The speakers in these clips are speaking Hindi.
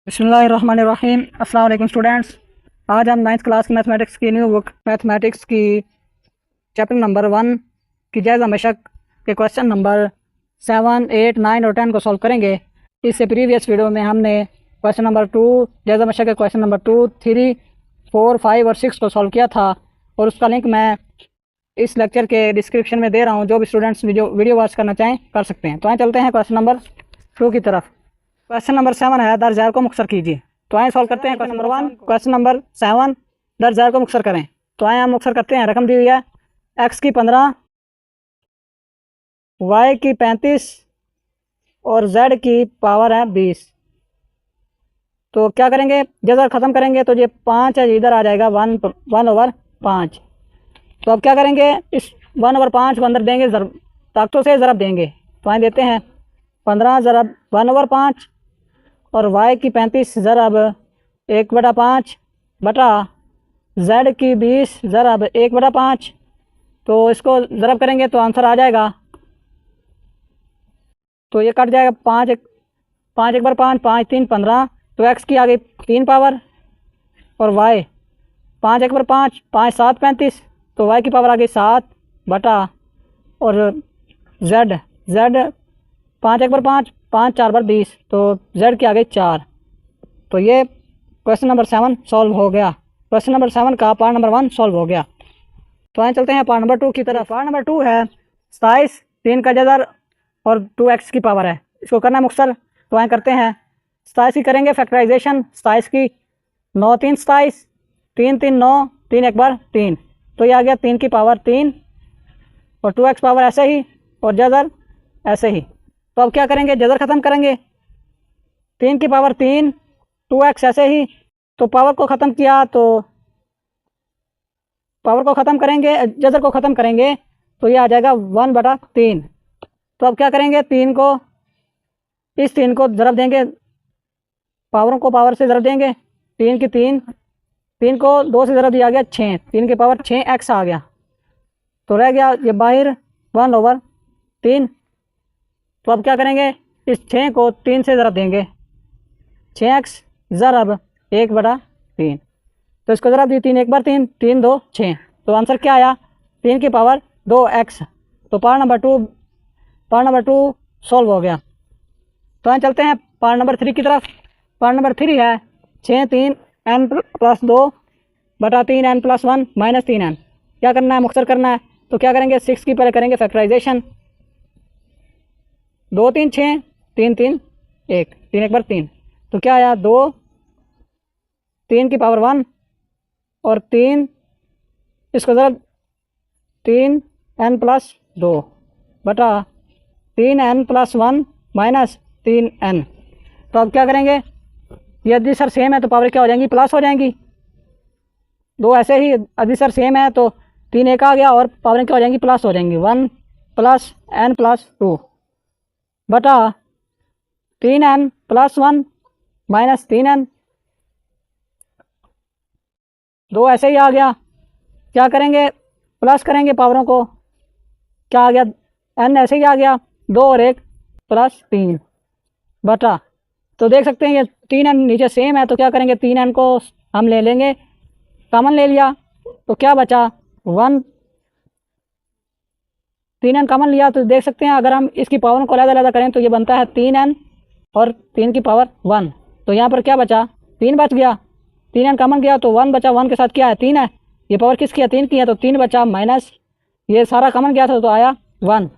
बिस्मिल्लाहिर्रहमानिर्रहीम। अस्सलाम वालेकुम स्टूडेंट्स। आज हम 9th क्लास की मैथमेटिक्स की न्यू बुक मैथमेटिक्स की चैप्टर नंबर 1 की जायज़ा मशक के क्वेश्चन नंबर 7, 8, 9 और 10 को सॉल्व करेंगे। इससे प्रीवियस वीडियो में हमने क्वेश्चन नंबर 2 जायज़ा मशक के क्वेश्चन नंबर 2, 3, 4, 5 और 6 को सॉल्व किया था और उसका लिंक मैं इस लेक्चर के डिस्क्रिप्शन में दे रहा हूँ। जो भी स्टूडेंट्स वीडियो वॉच करना चाहें कर सकते हैं। तो आए चलते हैं क्वेश्चन नंबर 2 की तरफ। क्वेश्चन नंबर 7 है, दर ज़ैर को मुख्तसर कीजिए। तो आए सॉल्व करते हैं क्वेश्चन नंबर 1। क्वेश्चन नंबर 7, दर ज़ैर को मुख्तसर करें। तो आए हम मुख्तसर करते हैं। रकम दी हुई है x की 15, y की 35 और z की पावर है 20। तो क्या करेंगे, जज़र ख़त्म करेंगे तो ये 5 है, इधर आ जाएगा 1/5। तो अब क्या करेंगे, इस 1/5 को अंदर देंगे, ताकतों से ज़रब देंगे। तो आए देते हैं 15 ज़रब 1/5 और y की 35 ज़रब 1/5 बटा z की 20 ज़रब 1/5। तो इसको ज़रब करेंगे तो आंसर आ जाएगा। तो ये कट जाएगा, 5 1/5, 5 3 15। तो x की आ गई 3 पावर और y 5 1/5, 5 7 35। तो y की पावर आ गई 7 बटा और z 5 1/5, 5 4/20। तो z की आ गई 4। तो ये क्वेश्चन नंबर 7 सॉल्व हो गया। क्वेश्चन नंबर 7 का पार्ट नंबर 1 सॉल्व हो गया। तो आए चलते हैं पार्ट नंबर 2 की तरफ। पार्ट नंबर 2 है 27, 3 का जज़र और 2x की पावर है। इसको करना है मुख्तसर। तो आए करते हैं। 27 की करेंगे फैक्टराइजेशन। 27 की 9 3 27, 3 3 9, 3 1 बार 3। तो ये आ गया 3 की पावर 3 और 2x पावर ऐसे ही और जज़र ऐसे ही। तो अब क्या करेंगे, जज़र ख़त्म करेंगे। 3 की पावर 3, 2x ऐसे ही। तो पावर को ख़त्म किया तो पावर को ख़त्म करेंगे, जज़र को ख़त्म करेंगे तो ये आ जाएगा 1/3। तो अब क्या करेंगे, इस 3 को ज़रब देंगे, पावरों को पावर से ज़रब देंगे। 3 की 3 को 2 से ज़रब दिया गया 6, 3 की पावर 6x आ गया। तो रह गया ये बाहर 1/3। तो अब क्या करेंगे, इस 6 को 3 से ज़रब देंगे, 6x ज़रब 1/3। तो इसको ज़रब दी 3 1 बार 3, 3 2 6। तो आंसर क्या आया, 3 की पावर 2x। तो पार्ट नंबर 2 सॉल्व हो गया। तो यहाँ चलते हैं पार्ट नंबर 3 की तरफ। पार्ट नंबर 3 है 6 3 n + 2 बटा 3 n + 1 - 3n। क्या करना है, मुख्तसर करना है। तो क्या करेंगे, 6 की पहले करेंगे फैक्टराइजेशन। 2 3 6, 3 3 1, 3 1 बार 3। तो क्या आया, 2 3 की पावर 1 और 3, इसको ज़रा 3 n + 2 बटा 3 n + 1 - 3n। तो अब क्या करेंगे, ये अधिसर सेम है तो पावर क्या हो जाएंगी, प्लस हो जाएंगी। 2 ऐसे ही अधिसर सेम है तो 3 एक आ गया और पावर क्या हो जाएंगी, प्लस हो जाएंगी। 1 + n + 2 बटा 3n + 1 - 3n। 2 ऐसे ही आ गया। क्या करेंगे, प्लस करेंगे पावरों को। क्या आ गया, n ऐसे ही आ गया, 2 और 1 + 3 बटा। तो देख सकते हैं ये 3n नीचे सेम है तो क्या करेंगे, 3n को हम ले लेंगे, कॉमन ले लिया तो क्या बचा 1। 3n कॉमन लिया तो देख सकते हैं अगर हम इसकी पावर को अलग-अलग करें तो ये बनता है 3n और 3 की पावर 1। तो यहाँ पर क्या बचा, 3 बच गया। 3n कॉमन गया तो 1 बचा, 1 के साथ क्या है, 3 है। ये पावर किसकी है, 3 की है। तो 3 बचा माइनस ये सारा कॉमन गया था तो आया 1।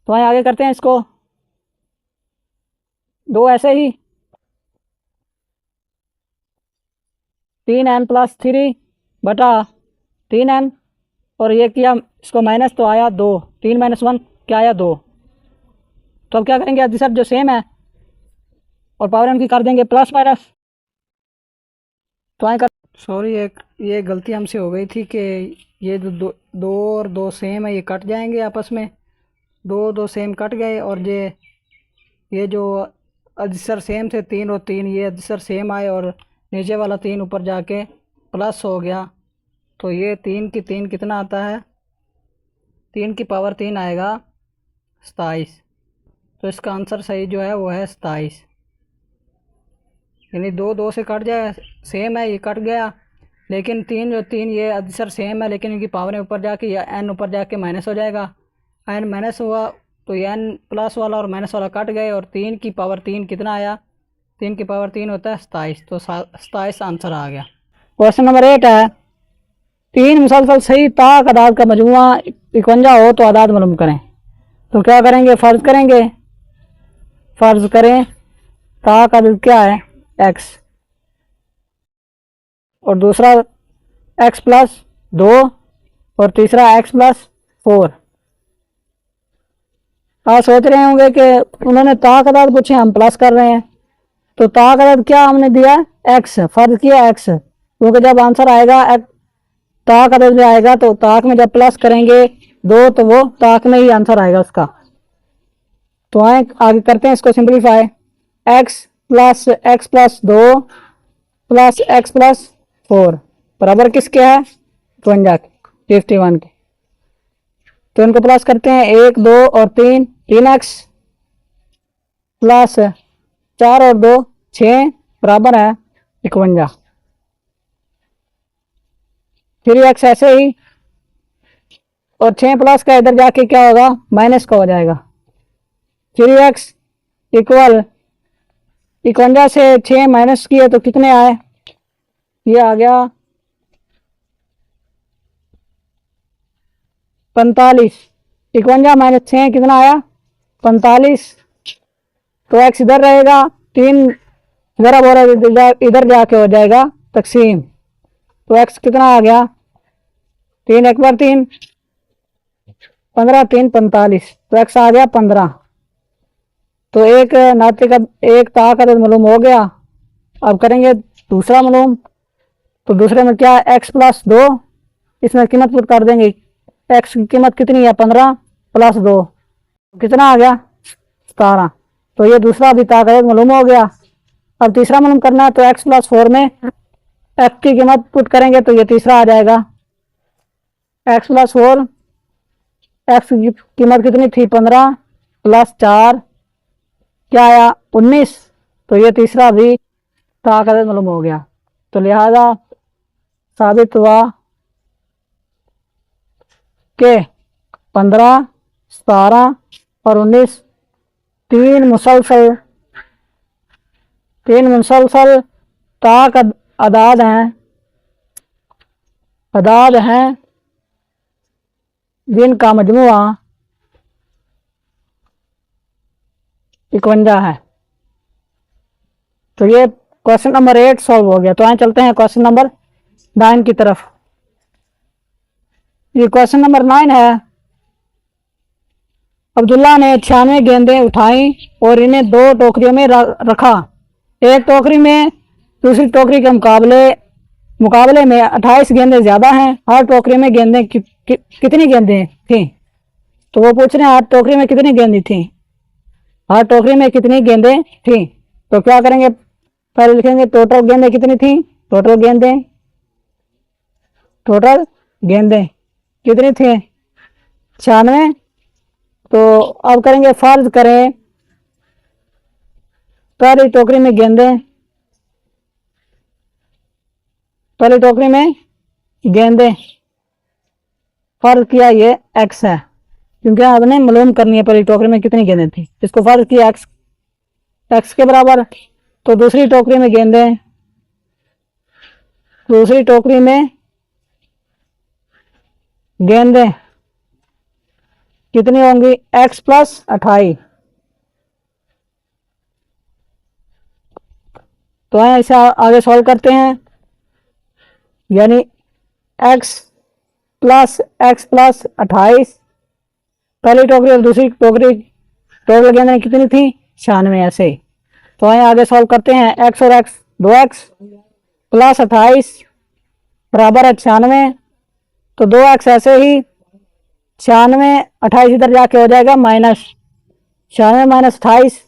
तो आए आगे करते हैं इसको। 2 ऐसे ही 3n + 3 बटा 3n और ये किया इसको माइनस तो आया 2। 3 - 1 क्या आया, 2। तो अब क्या करेंगे, अधिसर जो सेम है और पावर इनकी कर देंगे प्लस माइनस। तो आए कर, सॉरी एक ये गलती हमसे हो गई थी कि ये जो दो और 2 सेम है ये कट जाएंगे आपस में। 2 सेम कट गए और ये जो अधिसर सेम थे 3 और 3, ये अधिसर सेम आए और नीचे वाला 3 ऊपर जाके प्लस हो गया। तो ये 3 की 3 कितना आता है, 3 की पावर 3 आएगा 27। तो इसका आंसर सही जो है वो है 27। यानी दो दो से कट जाए, सेम है, ये कट गया। लेकिन तीन जो तीन ये अदसर सेम है, लेकिन इनकी पावर ऊपर जाके या एन ऊपर जाके माइनस हो जाएगा। एन माइनस हुआ तो एन प्लस वाला और माइनस वाला कट गए, और तीन की पावर तीन कितना आया? तीन की पावर तीन होता है 27, तो 27 आंसर आ गया। क्वेश्चन नंबर 8 है, तीन मुसलसल सही ताक अदाद का मजमुआ 51 हो तो अदाद मालूम करें। तो क्या करेंगे? फ़र्ज़ करें ताक अदद क्या है? x, और दूसरा x प्लस 2 और तीसरा x प्लस 4। आप सोच रहे होंगे कि उन्होंने ताक अदाद पूछे, हम प्लस कर रहे हैं। तो ताक अदाद क्या हमने दिया? x, फ़र्ज़ किया x, क्योंकि जब आंसर आएगा ताक अदद में आएगा तो ताक में जब प्लस करेंगे 2 तो वो ताक में ही आंसर आएगा उसका। तो आए आगे करते हैं इसको simplify. x plus 2 plus x plus 4 बराबर किसके है? 51 के। तो इनको प्लस करते हैं, 1 2 और 3x प्लस 4 और 2 6 बराबर है 51। फिर x ऐसे ही, और 6 प्लस का इधर जाके क्या होगा? माइनस का हो जाएगा। फिर x इक्वल 51 से 6 माइनस किए तो कितने आए? ये आ गया 45। 51 माइनस 6 कितना आया? 45। तो x इधर रहेगा, 3 इधर और इधर जाके हो जाएगा तकसीम। तो x कितना आ गया? 3 1 बार 3 15, 3 45, तो x आ गया 15। तो एक नाते का एक ताक अदद मालूम हो गया। अब करेंगे दूसरा मालूम। तो दूसरे में क्या है? x प्लस 2, इसमें कीमत पुट कर देंगे। x की कीमत कितनी है? 15 प्लस 2 कितना आ गया? 17। तो ये दूसरा भी ताक अदद मालूम हो गया। अब तीसरा मालूम करना है, तो x प्लस 4 में x की कीमत पुट करेंगे तो ये तीसरा आ जाएगा। x प्लस 4, x की कीमत कितनी थी? 15 प्लस 4 क्या आया? 19। तो ये तीसरा भी ताक अदद मालूम हो गया। तो लिहाजा साबित हुआ कि 15, 17 और 19 तीन मुसलसल ताक अदाद हैं जिनका मजमुआ 51 है। तो ये क्वेश्चन नंबर 8 सॉल्व हो गया। तो आए चलते हैं क्वेश्चन नंबर 9 की तरफ। ये क्वेश्चन नंबर 9 है, अब्दुल्ला ने 96 गेंदें उठाई और इन्हें 2 टोकरियों में रखा। एक टोकरी में दूसरी टोकरी के मुकाबले में 28 गेंदें ज्यादा हैं। हर टोकरी में गेंदें कितनी गेंदें थी? तो वो पूछ रहे हैं हर टोकरी में कितनी गेंदें थी, हर टोकरी में कितनी गेंदें थी। तो क्या करेंगे? पहले लिखेंगे टोटल गेंदें कितनी थी। टोटल गेंदें कितनी थी? 96। तो अब करेंगे फर्ज करें पहली टोकरी में गेंदें फर्ज किया, ये x है क्योंकि आपने मालूम करनी है पहली टोकरी में कितनी गेंदें थी। इसको फर्ज किया x के बराबर। तो दूसरी टोकरी में गेंदें कितनी होंगी? x plus 28। तो आए इसे आगे सॉल्व करते हैं, यानी x प्लस 28 पहली टोकरी और दूसरी टोकरी टोटल गेंदें कितनी थी? 96 ऐसे। तो आए आगे सॉल्व करते हैं। x और x 2x प्लस 28 बराबर है 96। तो 2x ऐसे ही, 96 28 इधर जाके हो जाएगा माइनस 96 माइनस 28,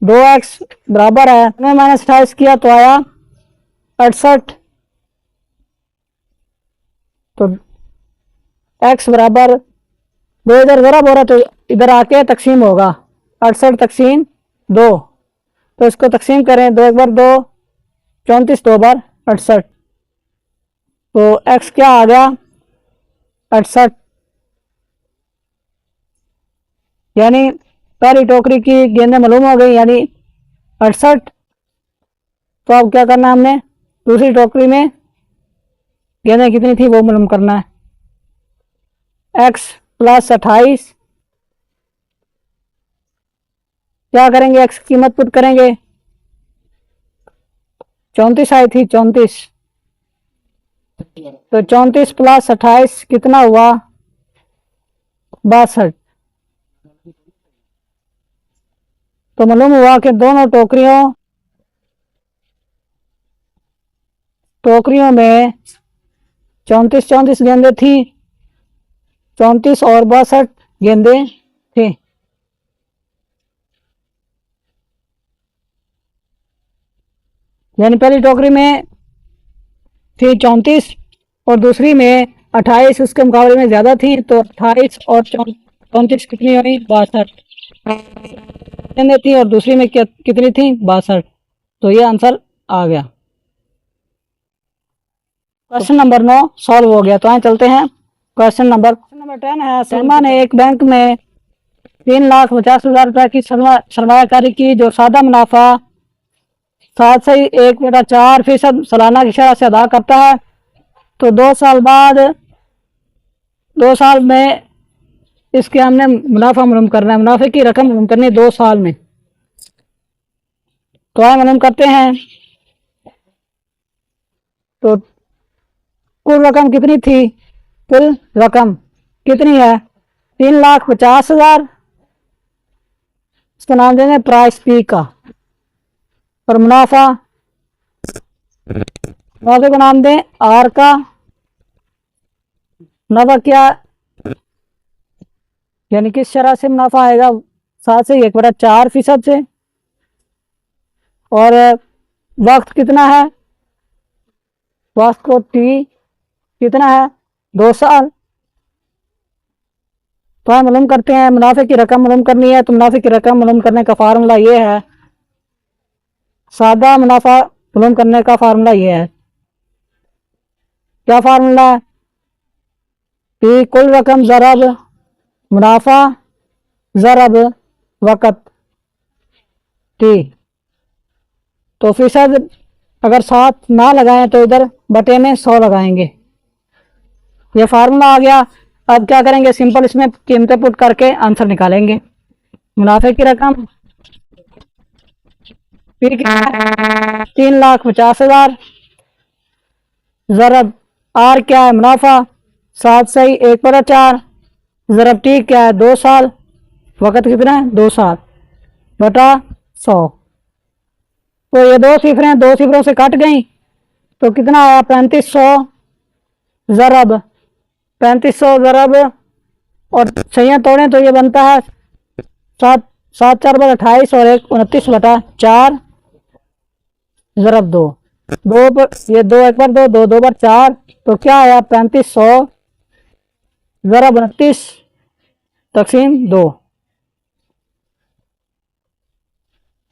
2x बराबर है माइनस 28 किया तो आया 68। तो x बराबर 2 इधर बराबर है तो इधर आके तकसीम होगा 68 तकसीम 2। तो इसको तकसीम करें, 2 एक बार 2, 34 2 बार 68, तो x क्या आ गया 68। यानी पहली टोकरी की गेंदें मालूम हो गई, यानी 68। तो अब क्या करना है, हमने दूसरी टोकरी में गेंदें कितनी थी वो मालूम करना है। x + 28, क्या करेंगे, x की कीमत पुट करेंगे, 34 आई थी 34, तो 34 + 28 कितना हुआ 62। तो मालूम हुआ कि दोनों टोकरियों में 34 गेंदें थी, 34 और 62 गेंदें थी। यानी पहली टोकरी में थी 34 और दूसरी में 28, उसके मुकाबले में ज़्यादा थी, तो 28 और 34 कितनी हुई 62 गेंदें थी, और दूसरी में कितनी थी 62। तो ये आंसर आ गया। क्वेश्चन नंबर 9 सॉल्व हो गया। तो आए चलते हैं क्वेश्चन नंबर 10 है। सलमा ने एक बैंक में 3,50,000 रुपये की सरमायाकारी की, जो सादा मुनाफा 7.1/4% सालाना की शरह से अदा करता है। तो 2 साल बाद 2 साल में इसके हमने मुनाफा मालूम करना है, मुनाफे की रकम मालूम करनी है 2 साल में। तो आए मालूम करते हैं। तो कुल रकम कितनी थी, कुल रकम कितनी है 3,50,000, इसका नाम देंगे प्राइस पी का, और मुनाफा को नाम दें आर का। मुनाफा क्या, यानी किस शरह से मुनाफा आएगा 7.1/4% से, और वक्त कितना है, वक्त को टी कितना है 2 साल। तो हम मालूम करते हैं, मुनाफे की रकम मालूम करनी है। तो मुनाफे की रकम मालूम करने का फार्मूला ये है, सादा मुनाफा मालूम करने का फार्मूला ये है। क्या फार्मूला है, कि कुल रकम ज़रब मुनाफा ज़रब वक़्त टी। तो फीसद अगर 7 ना लगाएं तो इधर बटे में 100 लगाएंगे। ये फार्मूला आ गया। अब क्या करेंगे, सिंपल इसमें कीमतें पुट करके आंसर निकालेंगे। मुनाफे की रकम 3,50,000 ज़रब आर क्या है मुनाफा 7.1/4, ज़रब टी क्या है 2 साल, वक़्त कितना है 2 साल बटा 100। तो ये 2 सिफरें 2 सिफरों से कट गई, तो कितना आया 3500 ज़रब 3500 ज़रब, और सही तोड़ें तो ये बनता है 7/4/28 और 1 29/4 ज़रब 2 पर ये 2 एक बार 2 2 बार 4, तो क्या आया 3500 ज़रब 29 तक़सीम 2।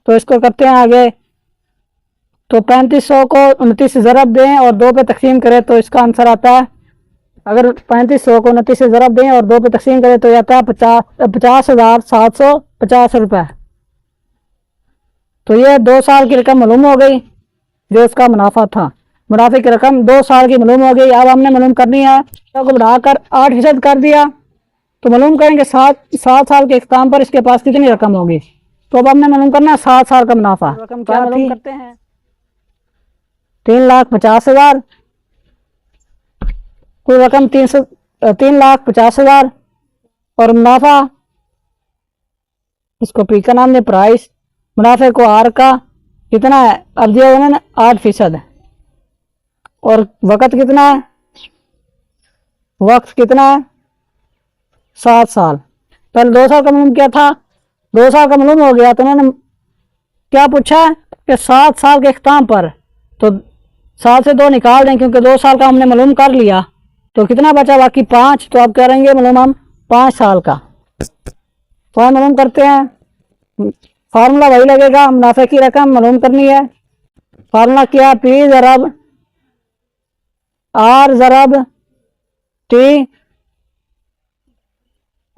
तो इसको करते हैं आगे। तो 3500 को 29 ज़रब दें और 2 पे तक़सीम करें तो इसका आंसर आता है, अगर 3500 को 29 से ज़रब दें और 2 पे तक़सीम करें तो आता है 50,750 रुपये। तो ये 2 साल की रकम मालूम हो गई जो इसका मुनाफा था। मुनाफे की रकम 2 साल की मालूम हो गई। अब हमने मालूम करनी है, तो बढ़ाकर 8% कर दिया, तो मालूम करेंगे 7 साल के इख्तिताम पर इसके पास कितनी रकम होगी। तो अब हमने मालूम करना है 7 साल का मुनाफा। रकम क्या मालूम करते हैं, 3,50,000, कुल रकम 3,50,000 और मुनाफा, इसको पी का नाम दे प्राइस, मुनाफे को आर का कितना है, अब दिया उन्होंने 8% है, और वक़्त कितना है, वक्त कितना है 7 साल। पहले 2 साल का मालूम किया था, 2 साल का मालूम हो गया, तो उन्होंने क्या पूछा कि 7 साल के इख्तिताम पर, तो 7 से 2 निकाल दें क्योंकि 2 साल का हमने मालूम कर लिया, तो कितना बचा बाकी 5। तो अब करेंगे मालूम हम 5 साल का। तो हम मालूम करते हैं फार्मूला वही लगेगा, मुनाफे की रकम मालूम करनी है। फार्मूला क्या, पी ज़रब आर ज़रब टी,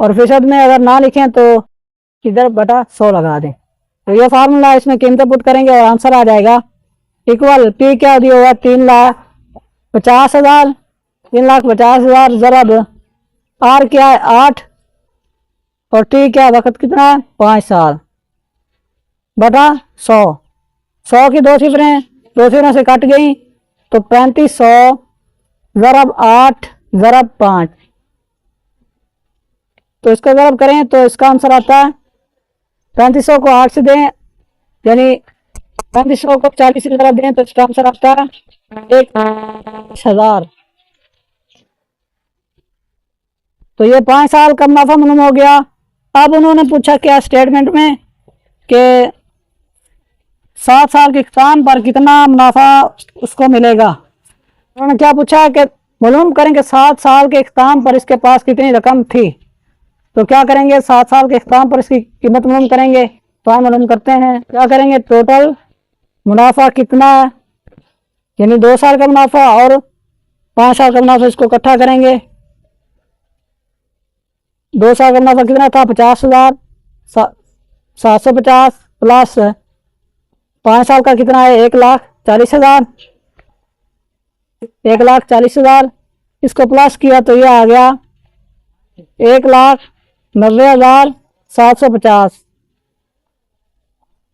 और फीसद में अगर ना लिखें तो इधर बटा 100 लगा दें। तो ये फार्मूला, इसमें कीमतें पुट करेंगे और आंसर आ जाएगा। इक्वल पी क्या दिया हुआ 3,50,000, 3,50,000 ज़रब आर क्या है 8, और टी क्या वक्त कितना है 5 साल, बटा 100। 100 की दो सिफरें, दो सिफरों से कट गई तो 3500 ज़रब 8 ज़रब 5, तो इसका ज़रब करें तो इसका आंसर आता है 3500 को 8 से दें, यानी 3500 को 40 से ज़रब दें तो इसका आंसर आता है 1,000। तो ये 5 साल का मुनाफा मालूम हो गया। अब उन्होंने पूछा क्या स्टेटमेंट में कि 7 साल के इख्तिताम पर कितना मुनाफा उसको मिलेगा। उन्होंने क्या पूछा कि मालूम करें कि 7 साल के इख्तिताम पर इसके पास कितनी रकम थी। तो क्या करेंगे, 7 साल के इख्तिताम पर इसकी कीमत मालूम करेंगे। तो हम मालूम करते हैं, क्या करेंगे, टोटल मुनाफा कितना है, यानी 2 साल का मुनाफा और 5 साल का मुनाफा, इसको इकट्ठा करेंगे। 2 साल का मुनाफा कितना था 50,750 प्लस 5 साल का कितना है 1,40,000, 1,40,000, इसको प्लस किया तो ये आ गया 1,90,750।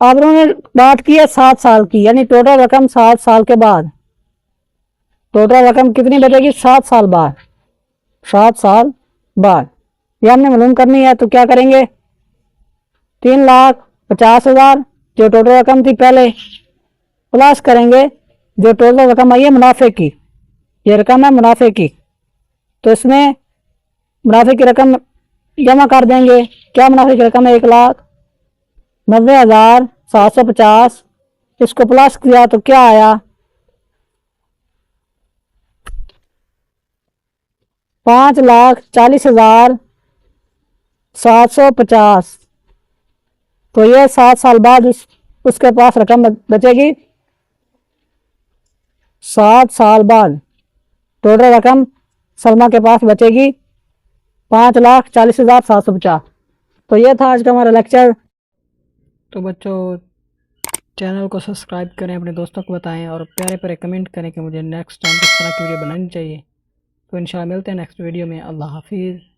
अब उन्होंने बात की है 7 साल की, यानी टोटल रकम 7 साल के बाद, टोटल रकम कितनी बचेगी 7 साल बाद, 7 साल बाद ये हमने मालूम करनी है। तो क्या करेंगे, 3,50,000 जो टोटल रकम थी पहले, प्लस करेंगे जो टोटल रकम आई है मुनाफे की, ये रकम है मुनाफे की, तो इसमें मुनाफे की रकम जमा कर देंगे। क्या मुनाफे की रकम है 1,90,750, इसको प्लस किया तो क्या आया 5,40,750। तो ये 7 साल बाद उसके पास रकम बचेगी। 7 साल बाद टोटल रकम सलमा के पास बचेगी 5,40,750। तो ये था आज का हमारा लेक्चर। तो बच्चों चैनल को सब्सक्राइब करें, अपने दोस्तों को बताएं और प्यारे प्यारे कमेंट करें कि मुझे नेक्स्ट टाइम किस तरह की वीडियो बनानी चाहिए। तो इंशाल्लाह मिलते हैं नेक्स्ट वीडियो में। अल्लाह हाफिज़।